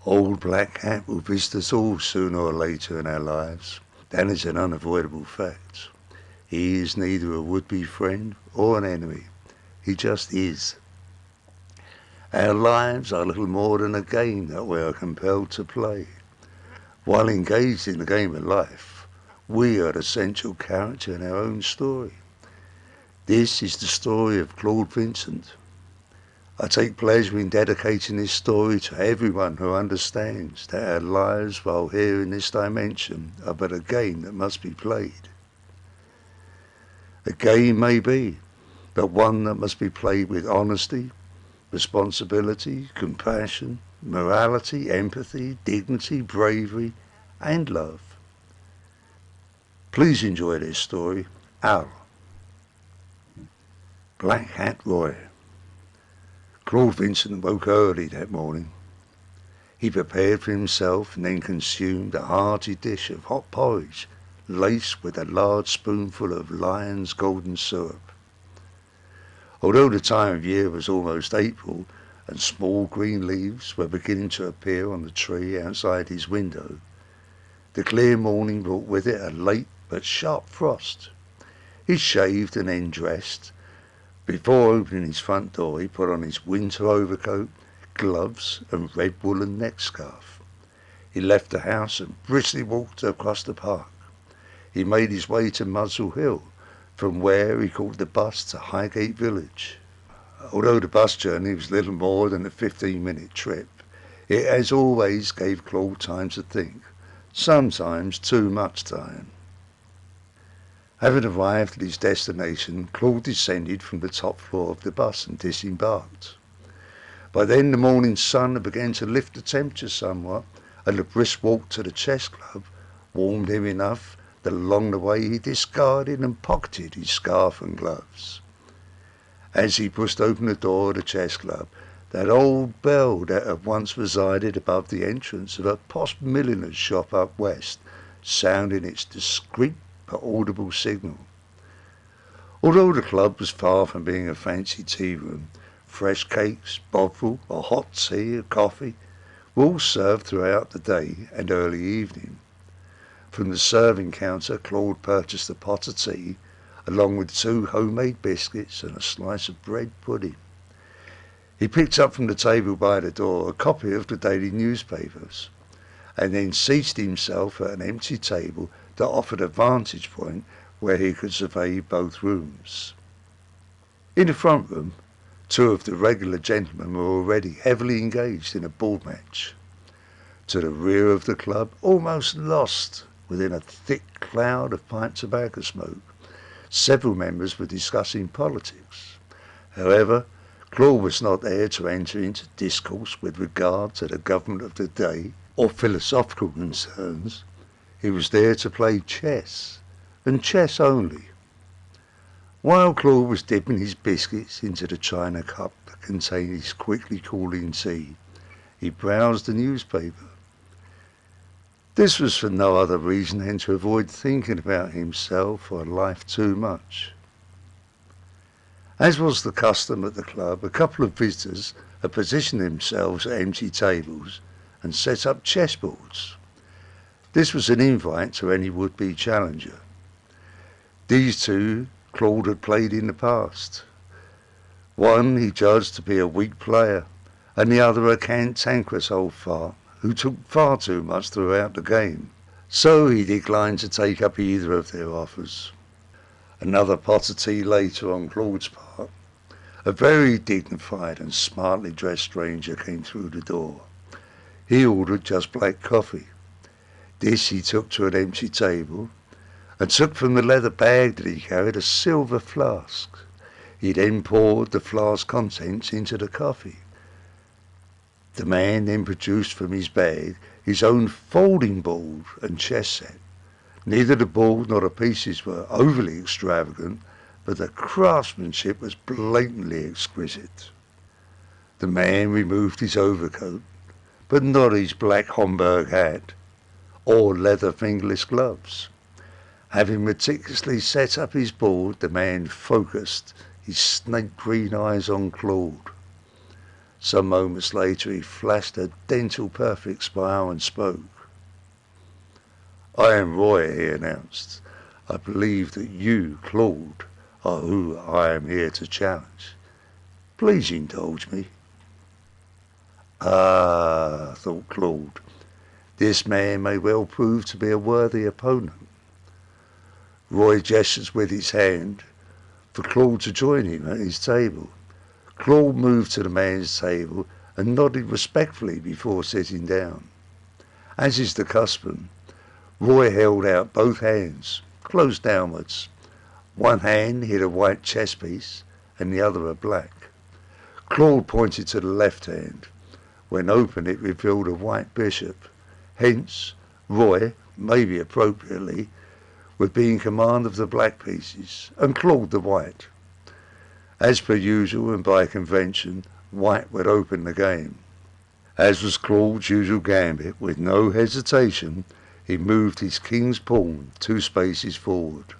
Old Black Hat will visit us all sooner or later in our lives. That is an unavoidable fact. He is neither a would-be friend or an enemy. He just is. Our lives are little more than a game that we are compelled to play. While engaged in the game of life, we are the central character in our own story. This is the story of Claude Vincent. I take pleasure in dedicating this story to everyone who understands that our lives while here in this dimension are but a game that must be played. A game may be, but one that must be played with honesty, responsibility, compassion, morality, empathy, dignity, bravery, and love. Please enjoy this story. Al. Black Hat Roy. Claude Vincent woke early that morning. He prepared for himself and then consumed a hearty dish of hot porridge laced with a large spoonful of Lion's golden syrup. Although the time of year was almost April and small green leaves were beginning to appear on the tree outside his window, the clear morning brought with it a late but sharp frost. He shaved and then dressed. Before opening his front door, he put on his winter overcoat, gloves, and red woolen neck scarf. He left the house and briskly walked across the park. He made his way to Muswell Hill, from where he caught the bus to Highgate Village. Although the bus journey was little more than a 15-minute trip, it as always gave Claude time to think, sometimes too much time. Having arrived at his destination, Claude descended from the top floor of the bus and disembarked. By then the morning sun had begun to lift the temperature somewhat, and the brisk walk to the chess club warmed him enough that along the way he discarded and pocketed his scarf and gloves. As he pushed open the door of the chess club, that old bell that had once resided above the entrance of a posh milliner's shop up west sounded its discreet but audible signal. Although the club was far from being a fancy tea room, fresh cakes, bovril, or hot tea or coffee were all served throughout the day and early evening. From the serving counter, Claude purchased a pot of tea, along with 2 homemade biscuits and a slice of bread pudding. He picked up from the table by the door a copy of the daily newspapers, and then seated himself at an empty table that offered a vantage point where he could survey both rooms. In the front room, 2 of the regular gentlemen were already heavily engaged in a ball match. To the rear of the club, almost lost within a thick cloud of pipe tobacco smoke, several members were discussing politics. However, Claude was not there to enter into discourse with regard to the government of the day or philosophical concerns. He was there to play chess, and chess only. While Claude was dipping his biscuits into the china cup that contained his quickly cooling tea, he browsed the newspaper. This was for no other reason than to avoid thinking about himself or life too much. As was the custom at the club, a couple of visitors had positioned themselves at empty tables and set up chessboards. This was an invite to any would-be challenger. These 2 Claude had played in the past. One he judged to be a weak player, and the other a cantankerous old fart who took far too much throughout the game. So he declined to take up either of their offers. Another pot of tea later on Claude's part, a very dignified and smartly dressed stranger came through the door. He ordered just black coffee. This he took to an empty table, and took from the leather bag that he carried a silver flask. He then poured the flask contents into the coffee. The man then produced from his bag his own folding board and chess set. Neither the board nor the pieces were overly extravagant, but the craftsmanship was blatantly exquisite. The man removed his overcoat, but not his black Homburg hat or leather fingerless gloves. Having meticulously set up his board, the man focused his snake green eyes on Claude. Some moments later he flashed a dental perfect smile and spoke. "I am Roy," he announced. "I believe that you, Claude, are who I am here to challenge. Please indulge me." Ah, thought Claude, this man may well prove to be a worthy opponent. Roy gestures with his hand for Claude to join him at his table. Claude moved to the man's table and nodded respectfully before sitting down. As is the custom, Roy held out both hands, closed downwards. One hand hid a white chess piece and the other a black. Claude pointed to the left hand. When open it revealed a white bishop. Hence, Roy, maybe appropriately, would be in command of the black pieces, and Claude the white. As per usual and by convention, white would open the game. As was Claude's usual gambit, with no hesitation, he moved his king's pawn 2 spaces forward.